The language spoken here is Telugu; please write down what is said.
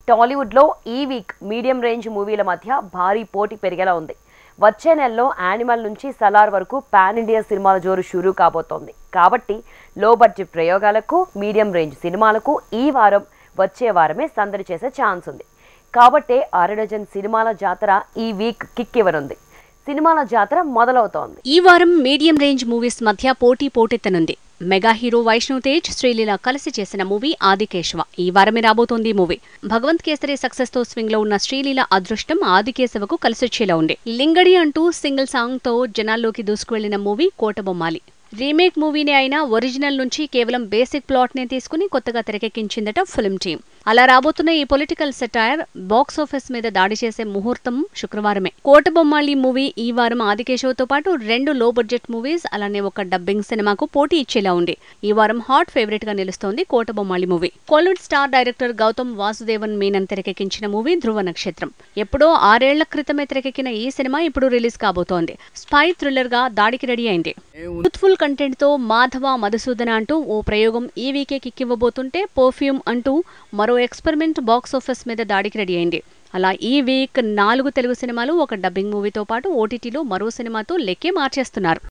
టాలీవుడ్లో ఈ వీక్ మీడియం రేంజ్ మూవీల మధ్య భారీ పోటీ పెరిగేలా ఉంది. వచ్చే నెలలో యానిమల్ నుంచి సలార్ వరకు పాన్ ఇండియా సినిమాల జోరు షురూ కాబోతోంది. కాబట్టి లో బడ్జెట్ ప్రయోగాలకు, మీడియం రేంజ్ సినిమాలకు ఈ వారం వచ్చే వారమే సందడి చేసే ఛాన్స్ ఉంది. కాబట్టే 6 డజన్ సినిమాల జాతర ఈ వీక్ కిక్ ఇవ్వనుంది. సినిమాల జాతర మొదలవుతోంది. ఈ వారం మీడియం రేంజ్ మూవీస్ మధ్య పోటెత్తనుంది. మెగా హీరో వైష్ణవ్ తేజ్, శ్రీలీల కలిసి చేసిన మూవీ ఆదికేశవ ఈ వారమే రాబోతోంది. మూవీ భగవంత్ కేసరి సక్సెస్ తో స్వింగ్ లో ఉన్న శ్రీలీల అదృష్టం ఆదికేశవకు కలిసొచ్చేలా ఉంది. లింగడి అంటూ సింగిల్ సాంగ్ తో జనాల్లోకి దూసుకువెళ్లిన మూవీ కోటబొమ్మాలి. రీమేక్ మూవీనే అయినా ఒరిజినల్ నుంచి కేవలం బేసిక్ ప్లాట్ నే తీసుకుని కొత్తగా తెరకెక్కించిందట ఫిల్మ్ టీమ్. అలా రాబోతున్న ఈ పొలిటికల్ సెటైర్ బాక్స్ ఆఫీస్ మీద దాడి చేసే ముహూర్తం శుక్రవారమే. కోటబొమ్మాలి మూవీ ఈ వారం ఆదికేశవతో పాటు 2 లో బడ్జెట్ మూవీస్ అలానే ఒక డబ్బింగ్ సినిమాకు పోటీ ఇచ్చేలా ఉంది. ఈ వారం హాట్ ఫేవరెట్ గా నిలుస్తోంది Kotabommali movie. Kollywood star director Gautham Vasudevan Menon తెరకెక్కించిన మూవీ ధృవ నక్షత్రం. ఎప్పుడో 6 ఏళ్ల క్రితమే తెరకెక్కిన ఈ సినిమా ఇప్పుడు రిలీజ్ కాబోతోంది. స్పై థ్రిల్లర్ గా దాడికి రెడీ అయింది. యూత్ఫుల్ కంటెంట్ తో మాధవ మధుసూదన అంటూ ఓ ప్రయోగం ఈ వీకే కిక్కివ్వబోతుంటే, పర్ఫ్యూమ్ అంటూ మరో ఎక్స్పెరిమెంట్ బాక్స్ ఆఫీస్ మీద దాడికి రెడీ అయింది. అలా ఈ వీక్ 4 తెలుగు సినిమాలు, ఒక డబ్బింగ్ మూవీతో పాటు ఓటీటీలో మరో సినిమాతో లెక్కే మార్చేస్తున్నారు.